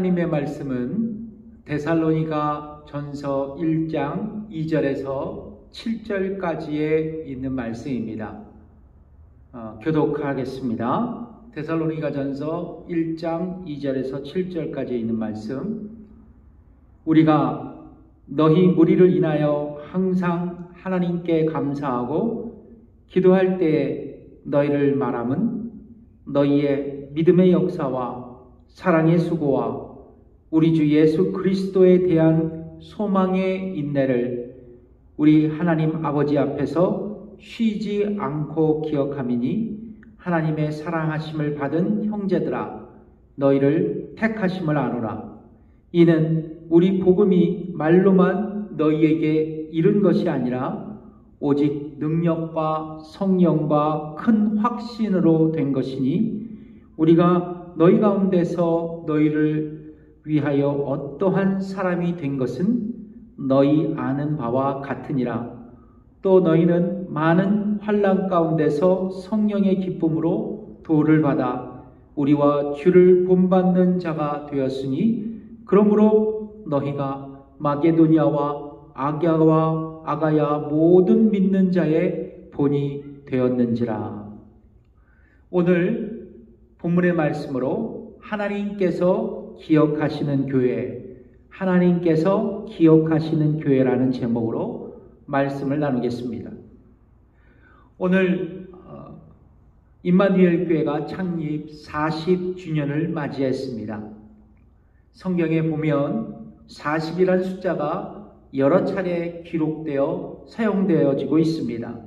하나님의 말씀은 데살로니가 전서 1장 2절에서 7절까지에 있는 말씀입니다. 교독하겠습니다. 데살로니가 전서 1장 2절에서 7절까지에 있는 말씀. 우리가 너희 무리를 인하여 항상 하나님께 감사하고 기도할 때에 너희를 말함은 너희의 믿음의 역사와 사랑의 수고와 우리 주 예수 그리스도에 대한 소망의 인내를 우리 하나님 아버지 앞에서 쉬지 않고 기억함이니 하나님의 사랑하심을 받은 형제들아 너희를 택하심을 아노라. 이는 우리 복음이 말로만 너희에게 이른 것이 아니라 오직 능력과 성령과 큰 확신으로 된 것이니 우리가 너희 가운데서 너희를 위하여 어떠한 사람이 된 것은 너희 아는 바와 같으니라. 또 너희는 많은 환난 가운데서 성령의 기쁨으로 도를 받아 우리와 주를 본받는 자가 되었으니 그러므로 너희가 마게도니아와 아갸와 아가야 모든 믿는 자의 본이 되었는지라. 오늘 본문의 말씀으로 하나님께서 기억하시는 교회, 하나님께서 기억하시는 교회라는 제목으로 말씀을 나누겠습니다. 오늘 임마누엘 교회가 창립 40주년을 맞이했습니다. 성경에 보면 40이라는 숫자가 여러 차례 기록되어 사용되어지고 있습니다.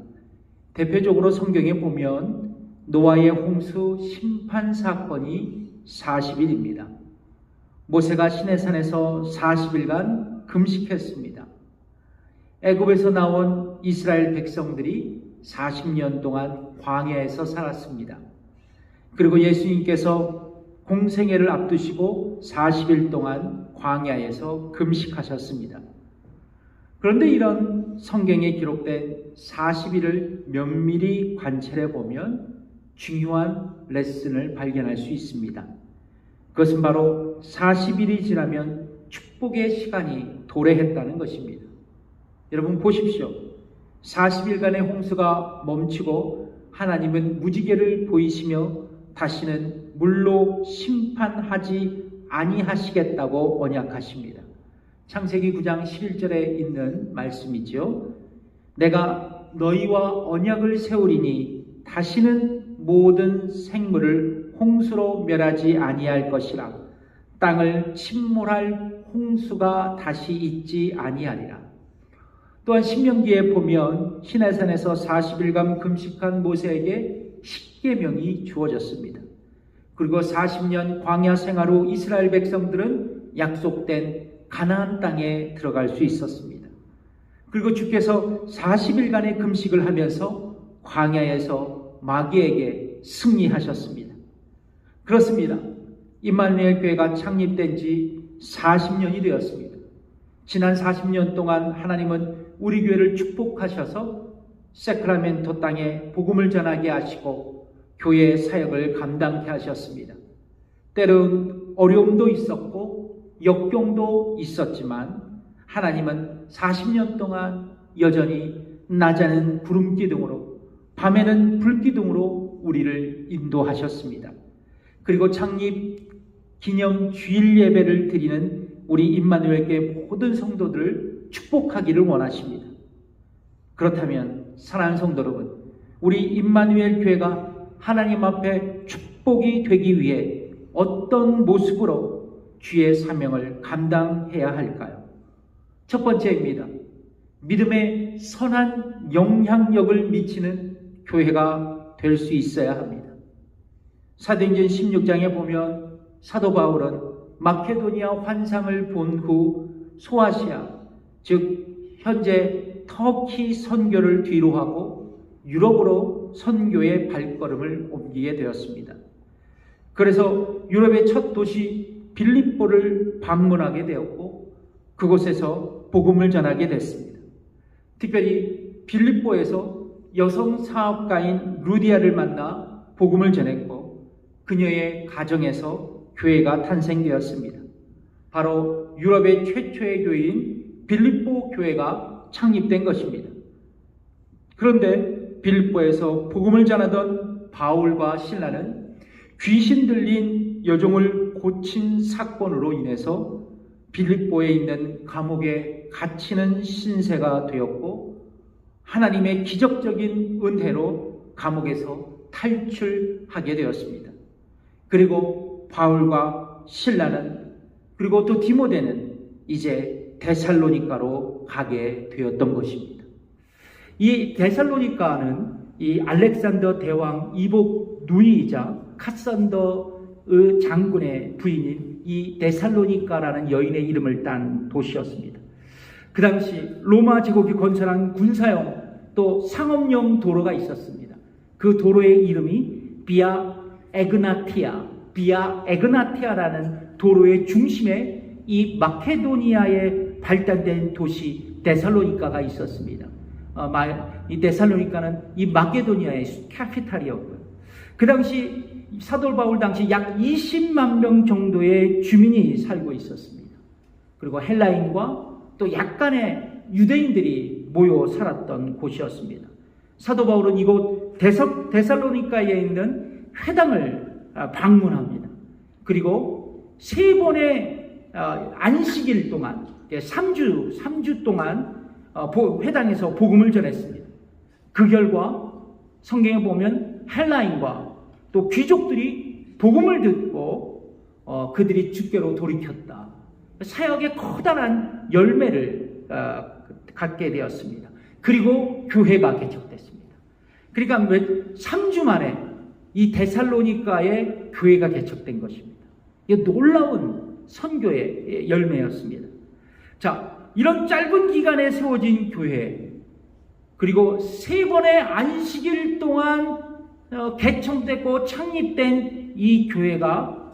대표적으로 성경에 보면 노아의 홍수 심판 사건이 40일입니다. 모세가 시내산에서 40일간 금식했습니다. 애굽에서 나온 이스라엘 백성들이 40년 동안 광야에서 살았습니다. 그리고 예수님께서 공생애를 앞두시고 40일 동안 광야에서 금식하셨습니다. 그런데 이런 성경에 기록된 40일을 면밀히 관찰해 보면 중요한 레슨을 발견할 수 있습니다. 그것은 바로 40일이 지나면 축복의 시간이 도래했다는 것입니다. 여러분 보십시오. 40일간의 홍수가 멈추고 하나님은 무지개를 보이시며 다시는 물로 심판하지 아니하시겠다고 언약하십니다. 창세기 9장 11절에 있는 말씀이죠. 내가 너희와 언약을 세우리니 다시는 모든 생물을 홍수로 멸하지 아니할 것이라. 땅을 침몰할 홍수가 다시 있지 아니하리라. 또한 신명기에 보면 시내산에서 40일간 금식한 모세에게 십계명이 주어졌습니다. 그리고 40년 광야 생활 후 이스라엘 백성들은 약속된 가나안 땅에 들어갈 수 있었습니다. 그리고 주께서 40일간의 금식을 하면서 광야에서 마귀에게 승리하셨습니다. 그렇습니다. 임마누엘 교회가 창립된 지 40년이 되었습니다. 지난 40년 동안 하나님은 우리 교회를 축복하셔서 세크라멘토 땅에 복음을 전하게 하시고 교회의 사역을 감당케 하셨습니다. 때론 어려움도 있었고 역경도 있었지만 하나님은 40년 동안 여전히 낮에는 구름 기둥으로 밤에는 불 기둥으로 우리를 인도하셨습니다. 그리고 창립 기념 주일 예배를 드리는 우리 임마누엘 교회 모든 성도들을 축복하기를 원하십니다. 그렇다면 사랑하는 성도 여러분, 우리 임마누엘 교회가 하나님 앞에 축복이 되기 위해 어떤 모습으로 주의 사명을 감당해야 할까요? 첫 번째입니다. 믿음의 선한 영향력을 미치는 교회가 될 수 있어야 합니다. 사도행전 16장에 보면 사도 바울은 마케도니아 환상을 본 후 소아시아, 즉 현재 터키 선교를 뒤로 하고 유럽으로 선교의 발걸음을 옮기게 되었습니다. 그래서 유럽의 첫 도시 빌립보를 방문하게 되었고 그곳에서 복음을 전하게 됐습니다. 특별히 빌립보에서 여성 사업가인 루디아를 만나 복음을 전했고 그녀의 가정에서 교회가 탄생되었습니다. 바로 유럽의 최초의 교회인 빌립보 교회가 창립된 것입니다. 그런데 빌립보에서 복음을 전하던 바울과 실라는 귀신 들린 여종을 고친 사건으로 인해서 빌립보에 있는 감옥에 갇히는 신세가 되었고, 하나님의 기적적인 은혜로 감옥에서 탈출하게 되었습니다. 그리고 바울과 실라는, 그리고 또 디모데는 이제 데살로니가로 가게 되었던 것입니다. 이 데살로니가는 이 알렉산더 대왕 이복 누이이자 카산더의 장군의 부인인 이 데살로니가라는 여인의 이름을 딴 도시였습니다. 그 당시 로마 제국이 건설한 군사용 또 상업용 도로가 있었습니다. 그 도로의 이름이 비아 에그나티아라는 도로의 중심에 이 마케도니아에 발달된 도시 데살로니가가 있었습니다. 이 데살로니가는 이 마케도니아의 캐피탈이었고요. 그 당시 사도 바울 당시 약 20만 명 정도의 주민이 살고 있었습니다. 그리고 헬라인과 또 약간의 유대인들이 모여 살았던 곳이었습니다. 사도 바울은 이곳 데살로니가에 있는 회당을 방문합니다. 그리고 3번의 안식일 동안 3주 동안 회당에서 복음을 전했습니다. 그 결과 성경에 보면 헬라인과 또 귀족들이 복음을 듣고 그들이 주께로 돌이켰다. 사역의 커다란 열매를 갖게 되었습니다. 그리고 교회가 개척됐습니다. 그러니까 3주 만에 이 데살로니가의 교회가 개척된 것입니다. 이 놀라운 선교의 열매였습니다. 자, 이런 짧은 기간에 세워진 교회, 그리고 3번의 안식일 동안 개청되고 창립된 이 교회가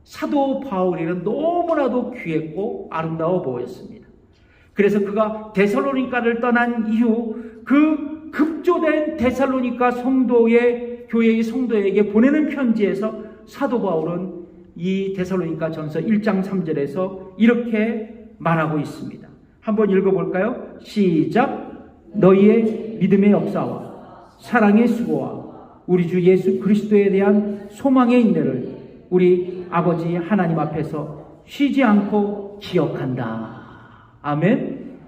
사도 바울에게는 너무나도 귀했고 아름다워 보였습니다. 그래서 그가 데살로니가를 떠난 이후 그 급조된 데살로니가 교회의 성도에게 보내는 편지에서 사도 바울은 이 데살로니가 전서 1장 3절에서 이렇게 말하고 있습니다. 한번 읽어볼까요? 시작. 너희의 믿음의 역사와 사랑의 수고와 우리 주 예수 그리스도에 대한 소망의 인내를 우리 아버지 하나님 앞에서 쉬지 않고 기억한다. 아멘.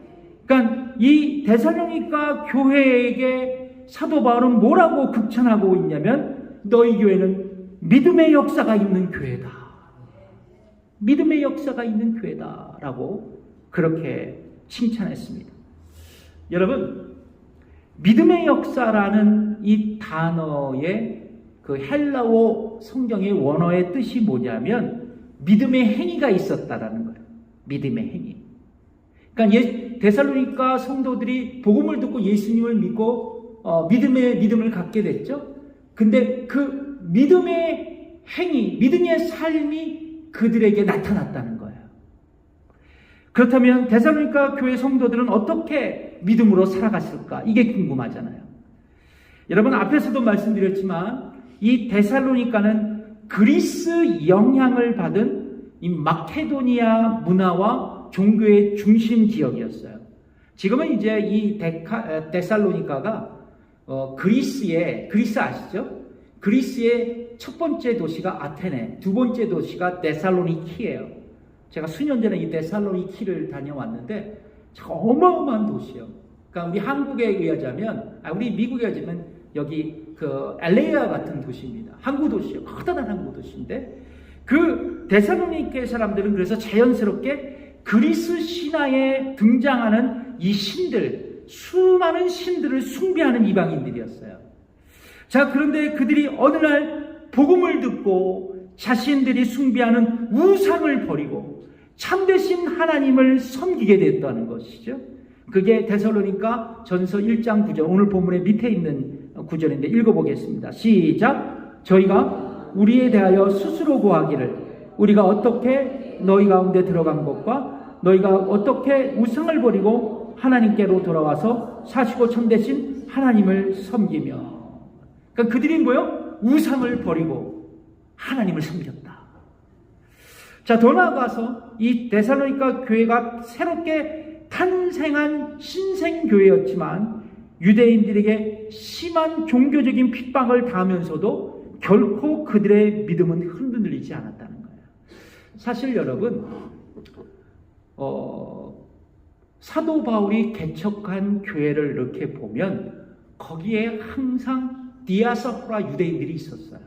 그러니까 이 데살로니가 교회에게 사도 바울은 뭐라고 극찬하고 있냐면, 너희 교회는 믿음의 역사가 있는 교회다. 믿음의 역사가 있는 교회다라고 그렇게 칭찬했습니다. 여러분, 믿음의 역사라는 이 단어의 그 헬라어 성경의 원어의 뜻이 뭐냐면 믿음의 행위가 있었다라는 거예요. 믿음의 행위. 그러니까 데살로니가 성도들이 복음을 듣고 예수님을 믿고 믿음을 갖게 됐죠. 근데 그 믿음의 행위, 믿음의 삶이 그들에게 나타났다는 거예요. 그렇다면 데살로니가 교회 성도들은 어떻게 믿음으로 살아갔을까? 이게 궁금하잖아요. 여러분, 앞에서도 말씀드렸지만 이 데살로니가는 그리스 영향을 받은 이 마케도니아 문화와 종교의 중심 지역이었어요. 지금은 이제 이 데살로니가가 그리스 아시죠? 그리스의 첫 번째 도시가 아테네, 두 번째 도시가 데살로니키예요. 제가 수년 전에 이 데살로니키를 다녀왔는데 어마어마한 도시예요. 그러니까 우리 한국에 의하자면, 우리 미국에 의하자면 여기 그 LA와 같은 도시입니다. 항구 도시예요. 커다란 항구 도시인데 그 데살로니케 사람들은 그래서 자연스럽게 그리스 신화에 등장하는 이 신들, 수많은 신들을 숭배하는 이방인들이었어요. 자, 그런데 그들이 어느 날 복음을 듣고 자신들이 숭배하는 우상을 버리고 참되신 하나님을 섬기게 됐다는 것이죠. 그게 데살로니가 전서 1장 9절, 오늘 본문의 밑에 있는 구절인데 읽어보겠습니다. 시작. 저희가 우리에 대하여 스스로 고하기를 우리가 어떻게 너희 가운데 들어간 것과 너희가 어떻게 우상을 버리고 하나님께로 돌아와서 사시고 참되신 하나님을 섬기며. 그러니까 그들이 뭐요? 우상을 버리고 하나님을 섬겼다. 자, 더 나아가서 이 데살로니가 교회가 새롭게 탄생한 신생교회였지만 유대인들에게 심한 종교적인 핍박을 당하면서도 결코 그들의 믿음은 흔들리지 않았다는 거예요. 사실 여러분, 사도 바울이 개척한 교회를 이렇게 보면 거기에 항상 디아스포라 유대인들이 있었어요.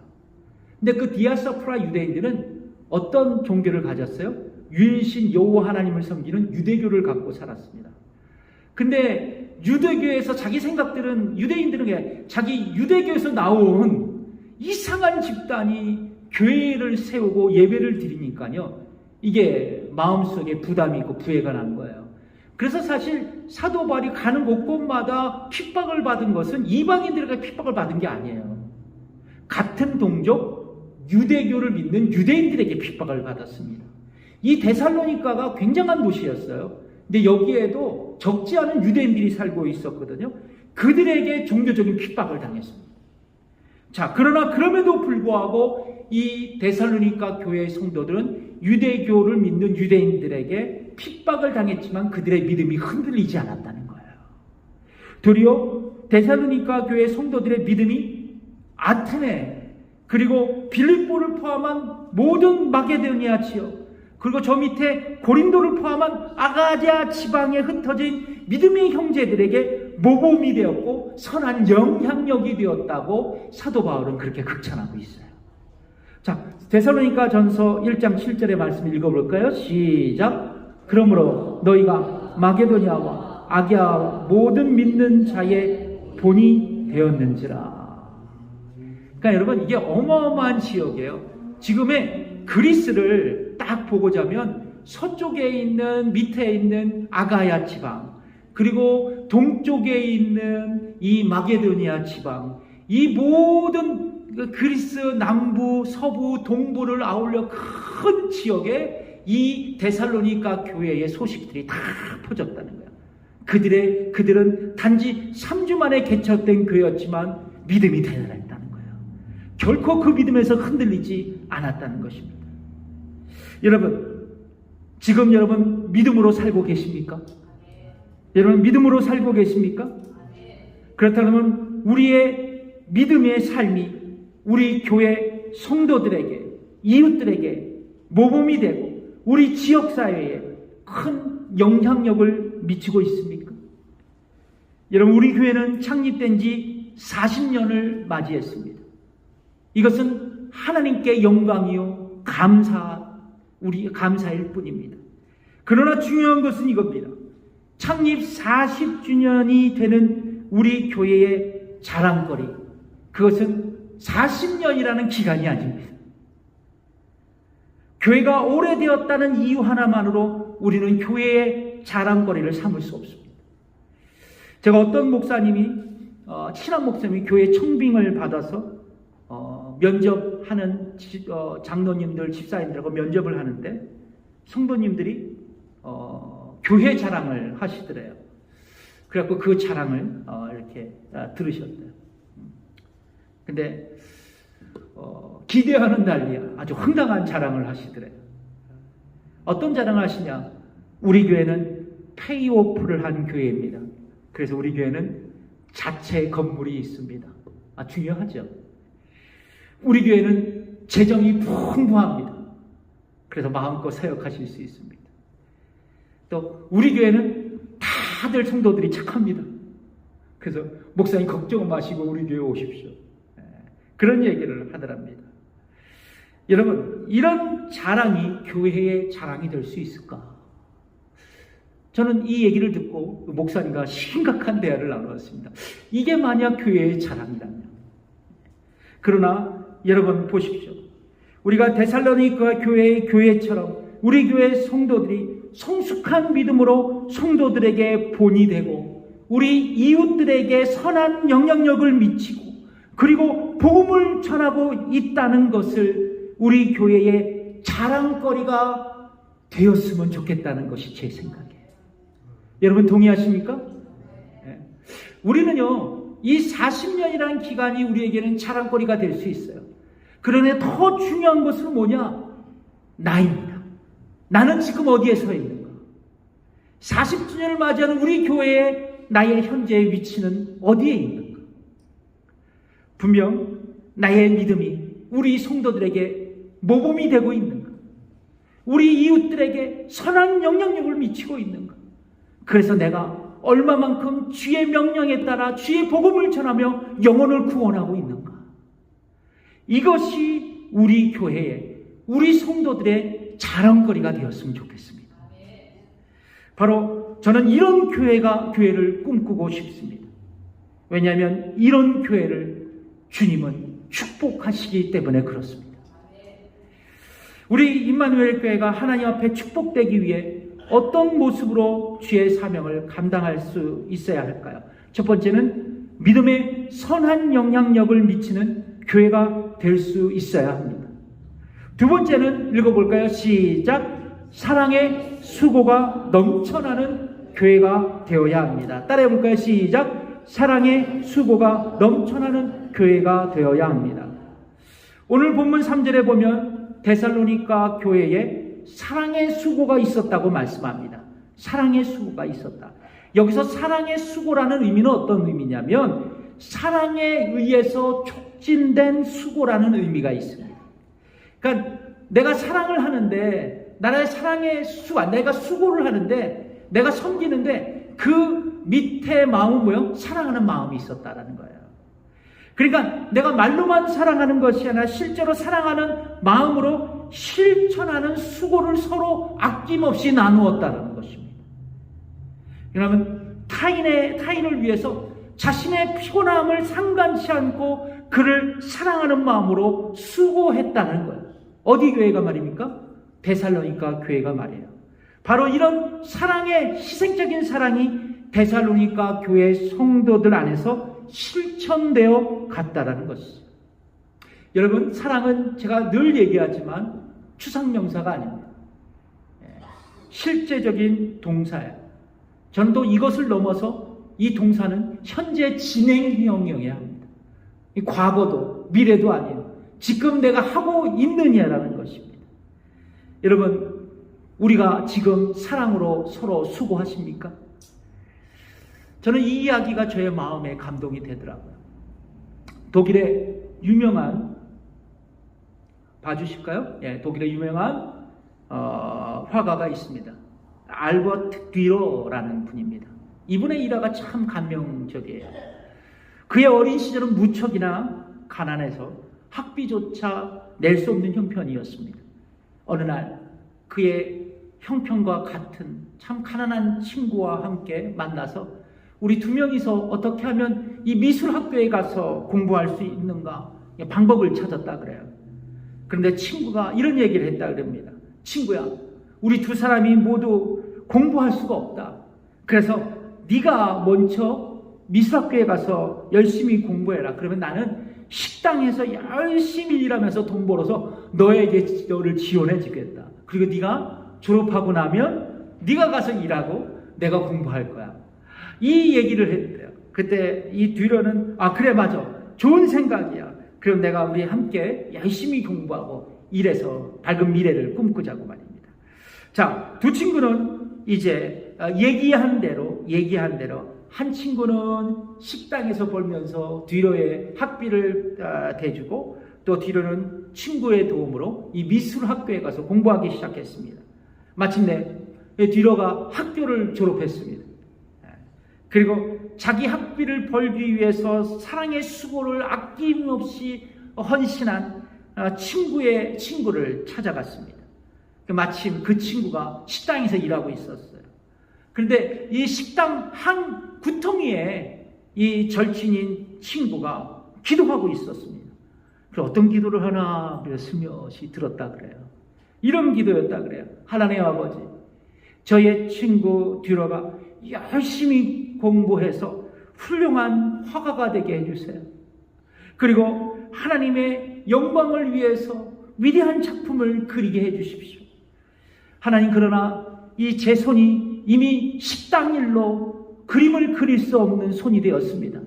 근데 그 디아스포라 유대인들은 어떤 종교를 가졌어요? 유일신 여호와 하나님을 섬기는 유대교를 갖고 살았습니다. 근데 유대교에서 자기 생각들은, 유대인들은 자기 유대교에서 나온 이상한 집단이 교회를 세우고 예배를 드리니까요, 이게 마음속에 부담이 있고 부해가 난 거예요. 그래서 사실 사도 바울이 가는 곳곳마다 핍박을 받은 것은 이방인들에게 핍박을 받은 게 아니에요. 같은 동족 유대교를 믿는 유대인들에게 핍박을 받았습니다. 이 데살로니가가 굉장한 도시였어요. 근데 여기에도 적지 않은 유대인들이 살고 있었거든요. 그들에게 종교적인 핍박을 당했습니다. 자, 그러나 그럼에도 불구하고 이 데살로니가 교회의 성도들은 유대교를 믿는 유대인들에게 핍박을 당했지만 그들의 믿음이 흔들리지 않았다는 거예요. 도리어 데살로니가 교회의 성도들의 믿음이 아테네 그리고 빌립보를 포함한 모든 마게도니아 지역, 그리고 저 밑에 고린도를 포함한 아가야 지방에 흩어진 믿음의 형제들에게 모범이 되었고 선한 영향력이 되었다고 사도 바울은 그렇게 극찬하고 있어요. 자, 데살로니가 전서 1장 7절의 말씀 읽어볼까요? 시작. 그러므로 너희가 마게도니아와 아기야와 모든 믿는 자의 본이 되었는지라. 그러니까 여러분, 이게 어마어마한 지역이에요. 지금의 그리스를 딱 보고자 하면 서쪽에 있는, 밑에 있는 아가야 지방, 그리고 동쪽에 있는 이 마게도니아 지방, 이 모든 그리스 남부, 서부, 동부를 아울러 큰 지역에 이 데살로니가 교회의 소식들이 다 퍼졌다는 거예요. 그들은 단지 3주 만에 개척된 교회였지만 믿음이 대단했다는 거예요. 결코 그 믿음에서 흔들리지 않았다는 것입니다. 여러분, 지금 여러분 믿음으로 살고 계십니까? 여러분 믿음으로 살고 계십니까? 그렇다면 우리의 믿음의 삶이 우리 교회 성도들에게, 이웃들에게 모범이 되고 우리 지역사회에 큰 영향력을 미치고 있습니까? 여러분, 우리 교회는 창립된 지 40년을 맞이했습니다. 이것은 하나님께 영광이요 감사일 뿐입니다. 그러나 중요한 것은 이겁니다. 창립 40주년이 되는 우리 교회의 자랑거리, 그것은 40년이라는 기간이 아닙니다. 교회가 오래되었다는 이유 하나만으로 우리는 교회의 자랑거리를 삼을 수 없습니다. 제가 어떤 목사님이, 친한 목사님이 교회 청빙을 받아서 면접하는 장로님들, 집사님들하고 면접을 하는데 성도님들이 교회 자랑을 하시더래요. 그래갖고 그 자랑을 이렇게 들으셨대요. 근데 기대하는 달리 아주 황당한 자랑을 하시더래요. 어떤 자랑을 하시냐? 우리 교회는 페이오프를 한 교회입니다. 그래서 우리 교회는 자체 건물이 있습니다. 중요하죠. 우리 교회는 재정이 풍부합니다. 그래서 마음껏 사역하실 수 있습니다. 또 우리 교회는 다들 성도들이 착합니다. 그래서 목사님 걱정 마시고 우리 교회 오십시오. 그런 얘기를 하더랍니다. 여러분, 이런 자랑이 교회의 자랑이 될 수 있을까? 저는 이 얘기를 듣고 목사님과 심각한 대화를 나눴습니다. 이게 만약 교회의 자랑이라면. 그러나 여러분 보십시오. 우리가 데살로니가 교회의 교회처럼 우리 교회 성도들이 성숙한 믿음으로 성도들에게 본이 되고 우리 이웃들에게 선한 영향력을 미치고 그리고 복음을 전하고 있다는 것을 우리 교회의 자랑거리가 되었으면 좋겠다는 것이 제 생각이에요. 여러분 동의하십니까? 네. 우리는요, 이 40년이라는 기간이 우리에게는 자랑거리가 될 수 있어요. 그러나 더 중요한 것은 뭐냐? 나입니다. 나는 지금 어디에 서 있는가? 40주년을 맞이하는 우리 교회의 나의 현재의 위치는 어디에 있는가? 분명 나의 믿음이 우리 성도들에게 모범이 되고 있는가? 우리 이웃들에게 선한 영향력을 미치고 있는가? 그래서 내가 얼마만큼 주의 명령에 따라 주의 복음을 전하며 영혼을 구원하고 있는가? 이것이 우리 교회의, 우리 성도들의 자랑거리가 되었으면 좋겠습니다. 바로 저는 이런 교회를 꿈꾸고 싶습니다. 왜냐하면 이런 교회를 주님은 축복하시기 때문에 그렇습니다. 우리 임마누엘 교회가 하나님 앞에 축복되기 위해 어떤 모습으로 주의 사명을 감당할 수 있어야 할까요? 첫 번째는 믿음의 선한 영향력을 미치는 교회가 될 수 있어야 합니다. 두 번째는 읽어볼까요? 시작. 사랑의 수고가 넘쳐나는 교회가 되어야 합니다. 따라해볼까요? 시작. 사랑의 수고가 넘쳐나는 교회가 되어야 합니다. 오늘 본문 3절에 보면 데살로니가 교회에 사랑의 수고가 있었다고 말씀합니다. 사랑의 수고가 있었다. 여기서 사랑의 수고라는 의미는 어떤 의미냐면 사랑에 의해서 촉진된 수고라는 의미가 있습니다. 그러니까 내가 사랑을 하는데 나의 사랑의 수가 내가 수고를 하는데 내가 섬기는데 그 밑에 마음은 뭐예요? 사랑하는 마음이 있었다라는 거예요. 그러니까 내가 말로만 사랑하는 것이 아니라 실제로 사랑하는 마음으로 실천하는 수고를 서로 아낌없이 나누었다는 것입니다. 그러면 타인을 위해서 자신의 피곤함을 상관치 않고 그를 사랑하는 마음으로 수고했다는 거예요. 어디 교회가 말입니까? 데살로니가 교회가 말이에요. 바로 이런 사랑의 희생적인 사랑이 데살로니가 교회 성도들 안에서 실천되어 갔다라는 것이죠. 여러분, 사랑은 제가 늘 얘기하지만 추상명사가 아닙니다. 실제적인 동사예요. 저는 또 이것을 넘어서 이 동사는 현재 진행형이어야 합니다. 과거도 미래도 아니에요. 지금 내가 하고 있느냐라는 것입니다. 여러분, 우리가 지금 사랑으로 서로 수고하십니까? 저는 이 이야기가 저의 마음에 감동이 되더라고요. 독일의 유명한, 봐주실까요? 예, 독일의 유명한 화가가 있습니다. 알버트 뒤러라는 분입니다. 이분의 일화가 참 감명적이에요. 그의 어린 시절은 무척이나 가난해서 학비조차 낼 수 없는 형편이었습니다. 어느 날 그의 형편과 같은 참 가난한 친구와 함께 만나서 우리 두 명이서 어떻게 하면 이 미술학교에 가서 공부할 수 있는가 방법을 찾았다 그래요. 그런데 친구가 이런 얘기를 했다 그럽니다. 친구야, 우리 두 사람이 모두 공부할 수가 없다. 그래서 네가 먼저 미술학교에 가서 열심히 공부해라. 그러면 나는 식당에서 열심히 일하면서 돈 벌어서 너를 지원해 주겠다. 그리고 네가 졸업하고 나면 네가 가서 일하고 내가 공부할 거야. 이 얘기를 했대요. 그때 이 뒤로는 그래 맞아. 좋은 생각이야. 그럼 내가 우리 함께 열심히 공부하고 일해서 밝은 미래를 꿈꾸자고 말입니다. 자, 두 친구는 이제 얘기한 대로 한 친구는 식당에서 벌면서 뒤로의 학비를 대주고 또 뒤로는 친구의 도움으로 이 미술학교에 가서 공부하기 시작했습니다. 마침내 뒤로가 학교를 졸업했습니다. 그리고 자기 학비를 벌기 위해서 사랑의 수고를 아낌없이 헌신한 친구를 찾아갔습니다. 마침 그 친구가 식당에서 일하고 있었어요. 그런데 이 식당 한 구덩이에 이 절친인 친구가 기도하고 있었습니다. 그래서 어떤 기도를 하나 스며시 들었다 그래요. 이런 기도였다 그래요. 하나님 아버지, 저의 친구 뒤로가 열심히 공부해서 훌륭한 화가가 되게 해주세요. 그리고 하나님의 영광을 위해서 위대한 작품을 그리게 해주십시오. 하나님, 그러나 이 제 손이 이미 식당 일로 그림을 그릴 수 없는 손이 되었습니다.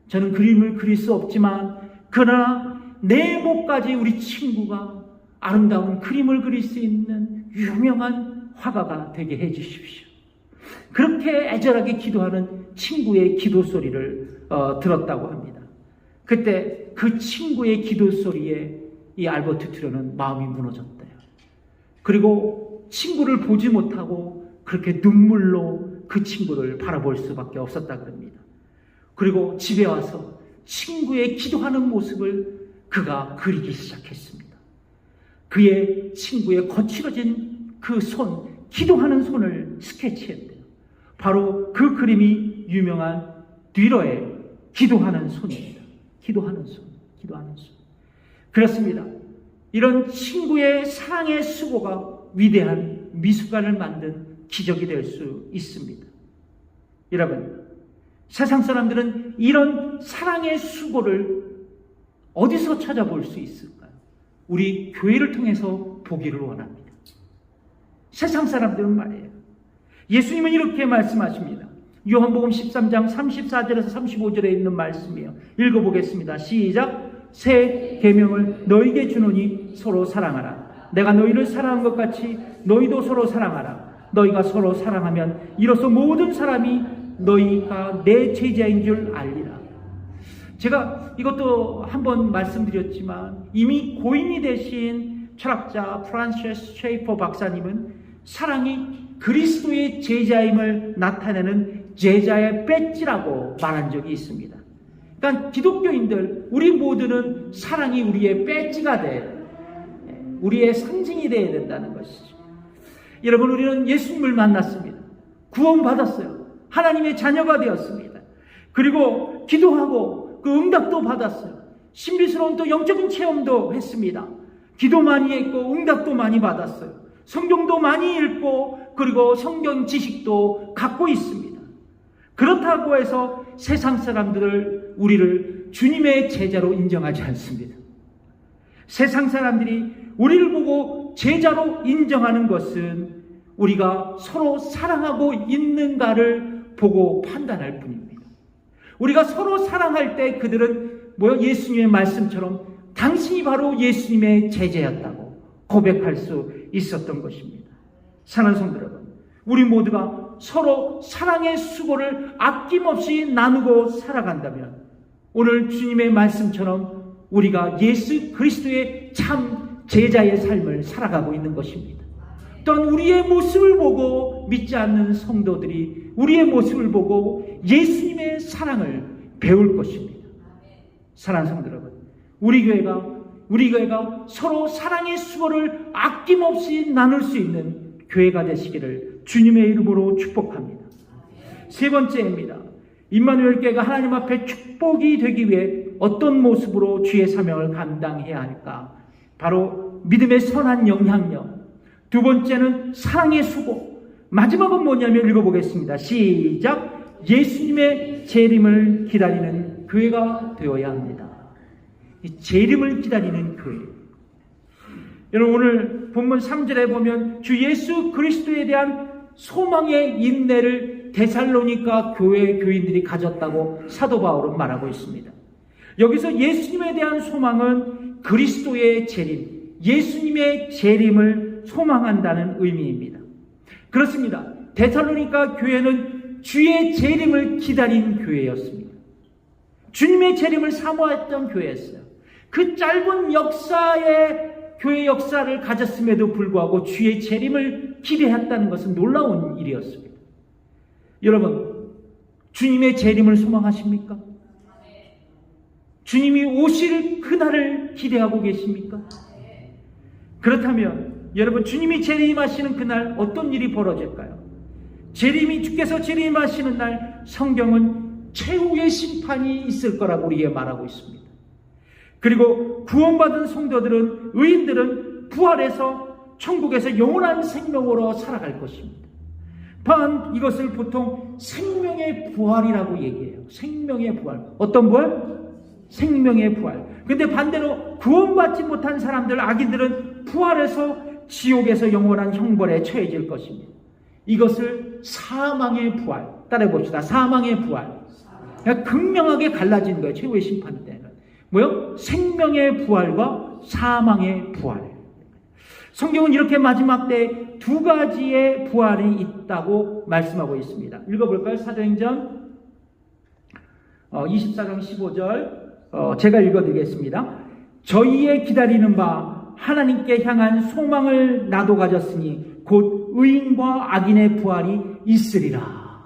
저는 그림을 그릴 수 없지만 그러나 내 목까지 우리 친구가 아름다운 그림을 그릴 수 있는 유명한 화가가 되게 해주십시오. 그렇게 애절하게 기도하는 친구의 기도 소리를 들었다고 합니다. 그때 그 친구의 기도 소리에 이 알버트 듀런은 마음이 무너졌대요. 그리고 친구를 보지 못하고 그렇게 눈물로 그 친구를 바라볼 수밖에 없었다 그럽니다. 그리고 집에 와서 친구의 기도하는 모습을 그가 그리기 시작했습니다. 그의 친구의 거칠어진 그 손, 기도하는 손을 스케치했대요. 바로 그 그림이 유명한 듀러의 기도하는 손입니다. 기도하는 손, 기도하는 손. 그렇습니다. 이런 친구의 사랑의 수고가 위대한 미술관을 만든 기적이 될 수 있습니다. 여러분, 세상 사람들은 이런 사랑의 수고를 어디서 찾아볼 수 있을까요? 우리 교회를 통해서 보기를 원합니다. 세상 사람들은 말이에요. 예수님은 이렇게 말씀하십니다. 요한복음 13장 34절에서 35절에 있는 말씀이에요. 읽어보겠습니다. 시작. 새 계명을 너희에게 주노니 서로 사랑하라. 내가 너희를 사랑한 것 같이 너희도 서로 사랑하라. 너희가 서로 사랑하면 이로써 모든 사람이 너희가 내 제자인 줄 알리라. 제가 이것도 한번 말씀드렸지만 이미 고인이 되신 철학자 프란시스 쉐이퍼 박사님은 사랑이 그리스도의 제자임을 나타내는 제자의 배지라고 말한 적이 있습니다. 그러니까 기독교인들, 우리 모두는 사랑이 우리의 배지가 돼야, 우리의 상징이 되어야 된다는 것이죠. 여러분, 우리는 예수님을 만났습니다. 구원받았어요. 하나님의 자녀가 되었습니다. 그리고 기도하고 그 응답도 받았어요. 신비스러운 또 영적인 체험도 했습니다. 기도 많이 했고 응답도 많이 받았어요. 성경도 많이 읽고 그리고 성경 지식도 갖고 있습니다. 그렇다고 해서 세상 사람들을 우리를 주님의 제자로 인정하지 않습니다. 세상 사람들이 우리를 보고 제자로 인정하는 것은 우리가 서로 사랑하고 있는가를 보고 판단할 뿐입니다. 우리가 서로 사랑할 때 그들은 예수님의 말씀처럼 당신이 바로 예수님의 제자였다고 고백할 수 있었던 것입니다. 사랑하는 성도 여러분, 우리 모두가 서로 사랑의 수고를 아낌없이 나누고 살아간다면 오늘 주님의 말씀처럼 우리가 예수 그리스도의 참 제자의 삶을 살아가고 있는 것입니다. 또한 우리의 모습을 보고 믿지 않는 성도들이 우리의 모습을 보고 예수님의 사랑을 배울 것입니다. 사랑하는 성도 여러분, 우리 교회가 서로 사랑의 수고를 아낌없이 나눌 수 있는 교회가 되시기를 주님의 이름으로 축복합니다. 세 번째입니다. 임마누엘 교회가 하나님 앞에 축복이 되기 위해 어떤 모습으로 주의 사명을 감당해야 할까? 바로 믿음의 선한 영향력. 두 번째는 사랑의 수고. 마지막은 뭐냐면 읽어보겠습니다. 시작. 예수님의 재림을 기다리는 교회가 되어야 합니다. 재림을 기다리는 교회. 여러분, 오늘 본문 3절에 보면 주 예수 그리스도에 대한 소망의 인내를 데살로니가 교회 교인들이 가졌다고 사도 바울은 말하고 있습니다. 여기서 예수님에 대한 소망은 그리스도의 재림, 예수님의 재림을 소망한다는 의미입니다. 그렇습니다. 데살로니가 교회는 주의 재림을 기다린 교회였습니다. 주님의 재림을 사모했던 교회였어요. 그 짧은 교회 역사를 가졌음에도 불구하고 주의 재림을 기대했다는 것은 놀라운 일이었습니다. 여러분, 주님의 재림을 소망하십니까? 주님이 오실 그날을 기대하고 계십니까? 그렇다면 여러분, 주님이 재림하시는 그날 어떤 일이 벌어질까요? 주께서 재림하시는 날 성경은 최후의 심판이 있을 거라고 우리에게 말하고 있습니다. 그리고 구원받은 성도들은, 의인들은 부활해서 천국에서 영원한 생명으로 살아갈 것입니다. 단 이것을 보통 생명의 부활이라고 얘기해요. 생명의 부활. 어떤 부활? 생명의 부활. 근데 반대로 구원받지 못한 사람들, 악인들은 부활해서 지옥에서 영원한 형벌에 처해질 것입니다. 이것을 사망의 부활. 따라해 봅시다. 사망의 부활. 그러니까 극명하게 갈라진 거예요. 최후의 심판 때는. 생명의 부활과 사망의 부활. 성경은 이렇게 마지막 때 두 가지의 부활이 있다고 말씀하고 있습니다. 읽어볼까요? 사도행전 24장 15절 제가 읽어드리겠습니다. 저희의 기다리는 바 하나님께 향한 소망을 나도 가졌으니 곧 의인과 악인의 부활이 있으리라.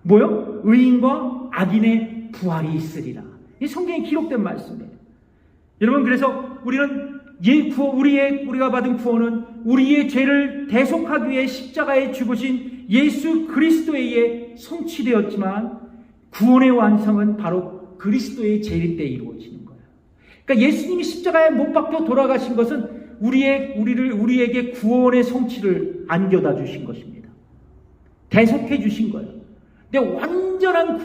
뭐요? 의인과 악인의 부활이 있으리라. 이 성경에 기록된 말씀이에요. 여러분, 그래서 우리는 우리가 받은 구원은 우리의 죄를 대속하기 위해 십자가에 죽으신 예수 그리스도에 의해 성취되었지만 구원의 완성은 바로 그리스도의 재림 때 이루어지는 거예요. 그러니까 예수님이 십자가에 못 박혀 돌아가신 것은 우리에게 구원의 성취를 안겨다 주신 것입니다. 대속해 주신 거예요. 근데 완전한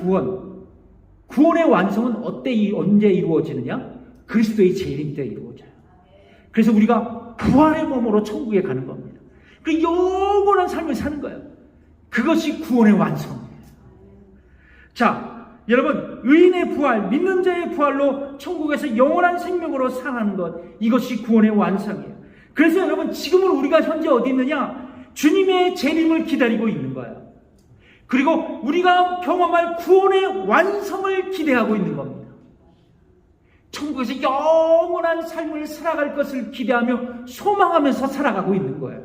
구원의 완성은 언제 이루어지느냐? 그리스도의 재림 때 이루어져요. 그래서 우리가 부활의 몸으로 천국에 가는 겁니다. 그 영원한 삶을 사는 거예요. 그것이 구원의 완성이에요. 자, 여러분, 의인의 부활, 믿는 자의 부활로 천국에서 영원한 생명으로 살아가는 것, 이것이 구원의 완성이에요. 그래서 여러분, 지금은 우리가 현재 어디 있느냐? 주님의 재림을 기다리고 있는 거예요. 그리고 우리가 경험할 구원의 완성을 기대하고 있는 겁니다. 천국에서 영원한 삶을 살아갈 것을 기대하며 소망하면서 살아가고 있는 거예요.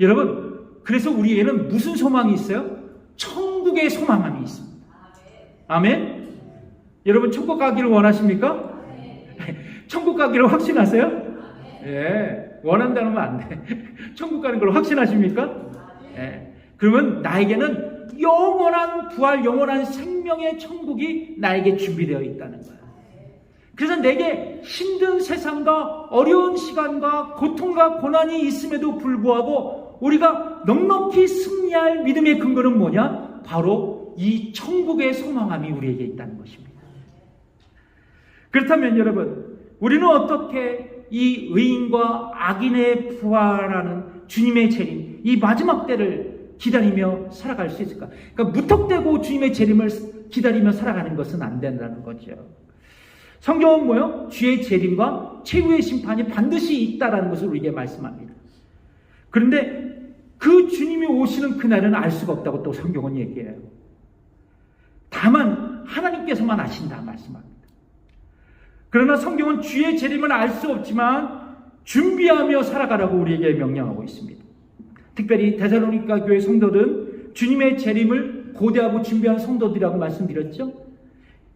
여러분, 그래서 우리에는 무슨 소망이 있어요? 천국의 소망함이 있습니다. 아멘? 여러분, 천국 가기를 원하십니까? 천국 가기를 확신하세요? 예, 원한다면 안 돼. 천국 가는 걸 확신하십니까? 예. 그러면 나에게는 영원한 부활, 영원한 생명의 천국이 나에게 준비되어 있다는 거예요. 그래서 내게 힘든 세상과 어려운 시간과 고통과 고난이 있음에도 불구하고 우리가 넉넉히 승리할 믿음의 근거는 뭐냐? 바로 이 천국의 소망함이 우리에게 있다는 것입니다. 그렇다면 여러분, 우리는 어떻게 이 의인과 악인의 부활하는 주님의 재림, 이 마지막 때를 기다리며 살아갈 수 있을까? 그러니까 무턱대고 주님의 재림을 기다리며 살아가는 것은 안 된다는 거죠. 성경은 뭐요? 주의 재림과 최후의 심판이 반드시 있다라는 것을 우리에게 말씀합니다. 그런데 그 주님이 오시는 그날은 알 수가 없다고 또 성경은 얘기해요. 다만 하나님께서만 아신다 말씀합니다. 그러나 성경은 주의 재림은 알 수 없지만 준비하며 살아가라고 우리에게 명령하고 있습니다. 특별히 데살로니가 교회 성도들은 주님의 재림을 고대하고 준비한 성도들이라고 말씀드렸죠.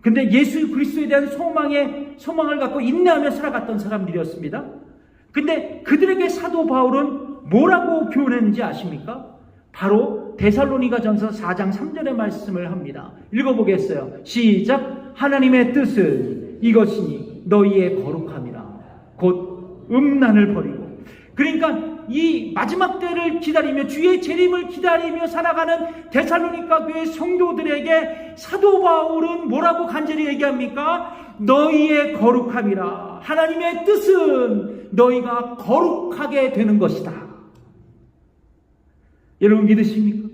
근데 예수 그리스도에 대한 소망을 갖고 인내하며 살아갔던 사람들이었습니다. 근데 그들에게 사도 바울은 뭐라고 교훈했는지 아십니까? 바로 데살로니가전서 4장 3절의 말씀을 합니다. 읽어보겠어요. 시작. 하나님의 뜻은 이것이니 너희의 거룩함이라. 곧 음란을 버리고. 그러니까 이 마지막 때를 기다리며 주의 재림을 기다리며 살아가는 데살로니가 교회 성도들에게 사도 바울은 뭐라고 간절히 얘기합니까? 너희의 거룩함이라. 하나님의 뜻은 너희가 거룩하게 되는 것이다. 여러분 믿으십니까?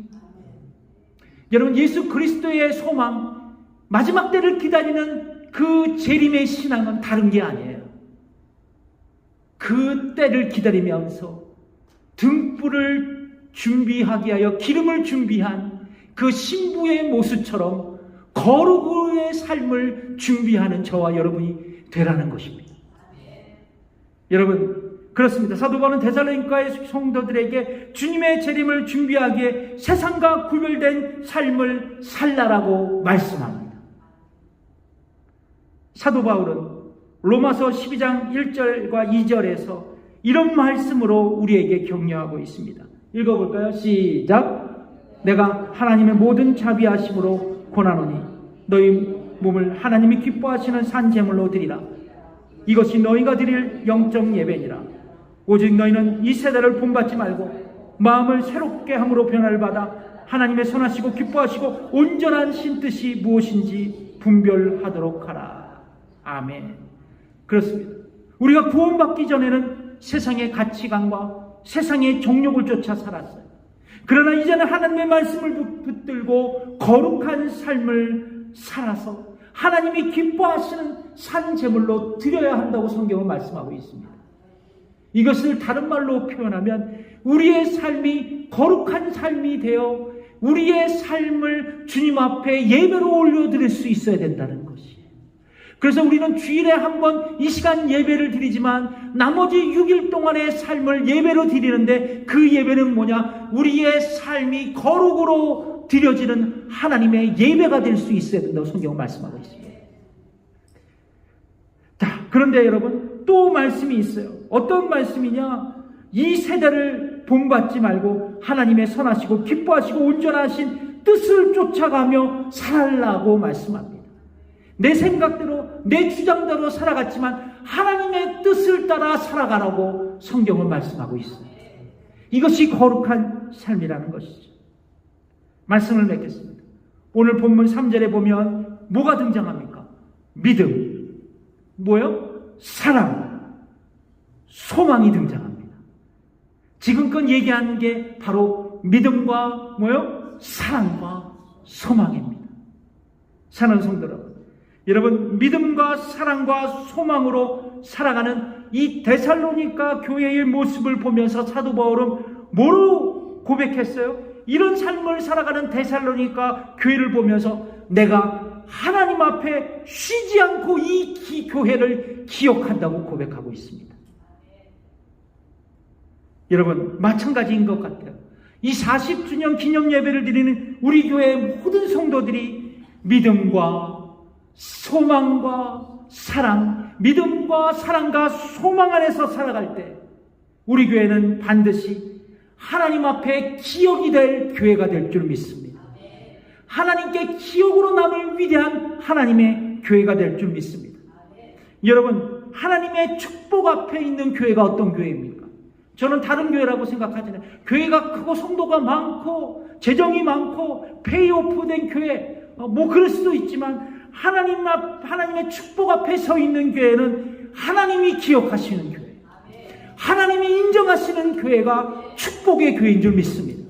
여러분, 예수 그리스도의 소망, 마지막 때를 기다리는 그 재림의 신앙은 다른 게 아니에요. 그 때를 기다리면서 등불을 준비하기 위하여 기름을 준비한 그 신부의 모습처럼 거룩의 삶을 준비하는 저와 여러분이 되라는 것입니다. 여러분, 그렇습니다. 사도 바울은 데살로니가의 성도들에게 주님의 재림을 준비하기에 세상과 구별된 삶을 살라라고 말씀합니다. 사도 바울은 로마서 12장 1절과 2절에서 이런 말씀으로 우리에게 격려하고 있습니다. 읽어볼까요? 시작. 내가 하나님의 모든 자비하심으로 권하노니 너희 몸을 하나님이 기뻐하시는 산제물로 드리라. 이것이 너희가 드릴 영적 예배니라. 오직 너희는 이 세대를 본받지 말고 마음을 새롭게 함으로 변화를 받아 하나님의 선하시고 기뻐하시고 온전한 신뜻이 무엇인지 분별하도록 하라. 아멘. 그렇습니다. 우리가 구원받기 전에는 세상의 가치관과 세상의 정욕을 쫓아 살았어요. 그러나 이제는 하나님의 말씀을 붙들고 거룩한 삶을 살아서 하나님이 기뻐하시는 산 제물로 드려야 한다고 성경은 말씀하고 있습니다. 이것을 다른 말로 표현하면 우리의 삶이 거룩한 삶이 되어 우리의 삶을 주님 앞에 예배로 올려드릴 수 있어야 된다는 것이에요. 그래서 우리는 주일에 한 번 이 시간 예배를 드리지만 나머지 6일 동안의 삶을 예배로 드리는데 그 예배는 뭐냐? 우리의 삶이 거룩으로 드려지는 하나님의 예배가 될 수 있어야 된다고 성경은 말씀하고 있습니다. 자, 그런데 여러분 또 말씀이 있어요. 어떤 말씀이냐? 이 세대를 본받지 말고 하나님의 선하시고 기뻐하시고 온전하신 뜻을 쫓아가며 살라고 말씀합니다. 내 생각대로 내 주장대로 살아갔지만 하나님의 뜻을 따라 살아가라고 성경은 말씀하고 있어요. 이것이 거룩한 삶이라는 것이죠. 말씀을 맺겠습니다. 오늘 본문 3절에 보면 뭐가 등장합니까? 믿음, 뭐요? 사랑, 소망이 등장합니다. 지금껏 얘기한 게 바로 믿음과 뭐요? 사랑과 소망입니다. 사랑하는 성도 여러분, 믿음과 사랑과 소망으로 살아가는 이 데살로니가 교회의 모습을 보면서 사도 바울은 뭐로 고백했어요? 이런 삶을 살아가는 데살로니가 교회를 보면서 내가 하나님 앞에 쉬지 않고 이 교회를 기억한다고 고백하고 있습니다. 여러분, 마찬가지인 것 같아요. 이 40주년 기념 예배를 드리는 우리 교회의 모든 성도들이 믿음과 소망과 사랑, 믿음과 사랑과 소망 안에서 살아갈 때 우리 교회는 반드시 하나님 앞에 기억이 될 교회가 될 줄 믿습니다. 하나님께 기억으로 남을 위대한 하나님의 교회가 될 줄 믿습니다. 여러분, 하나님의 축복 앞에 있는 교회가 어떤 교회입니까? 저는 다른 교회라고 생각하지는 교회가 크고 성도가 많고 재정이 많고 페이오프된 교회 뭐 그럴 수도 있지만 하나님의 축복 앞에 서 있는 교회는 하나님이 기억하시는 교회, 하나님이 인정하시는 교회가 축복의 교회인 줄 믿습니다.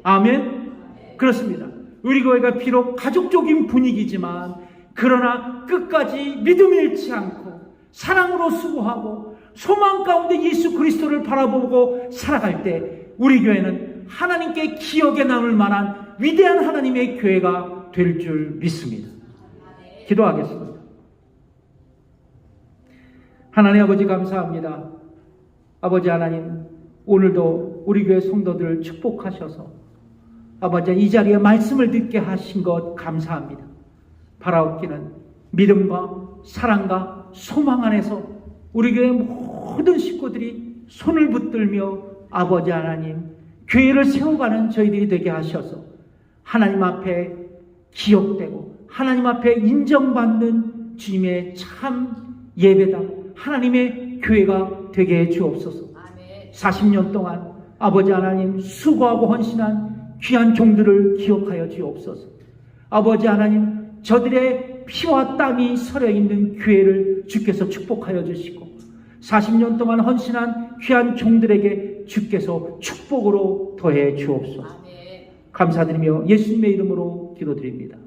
아멘. 그렇습니다. 우리 교회가 비록 가족적인 분위기지만 그러나 끝까지 믿음 잃지 않고 사랑으로 수고하고 소망 가운데 예수 그리스도를 바라보고 살아갈 때 우리 교회는 하나님께 기억에 남을 만한 위대한 하나님의 교회가 될 줄 믿습니다. 기도하겠습니다. 하나님 아버지 감사합니다. 아버지 하나님, 오늘도 우리 교회 성도들을 축복하셔서 아버지 이 자리에 말씀을 듣게 하신 것 감사합니다. 바라옵기는 믿음과 사랑과 소망 안에서 우리 교회 모든 식구들이 손을 붙들며 아버지 하나님 교회를 세워가는 저희들이 되게 하셔서 하나님 앞에 기억되고 하나님 앞에 인정받는 주님의 참 예배당 하나님의 교회가 되게 해 주옵소서. 40년 동안 아버지 하나님 수고하고 헌신한 귀한 종들을 기억하여 주옵소서. 아버지 하나님 저들의 피와 땀이 서려있는 교회를 주께서 축복하여 주시고 40년 동안 헌신한 귀한 종들에게 주께서 축복으로 더해 주옵소서. 감사드리며 예수님의 이름으로 기도드립니다.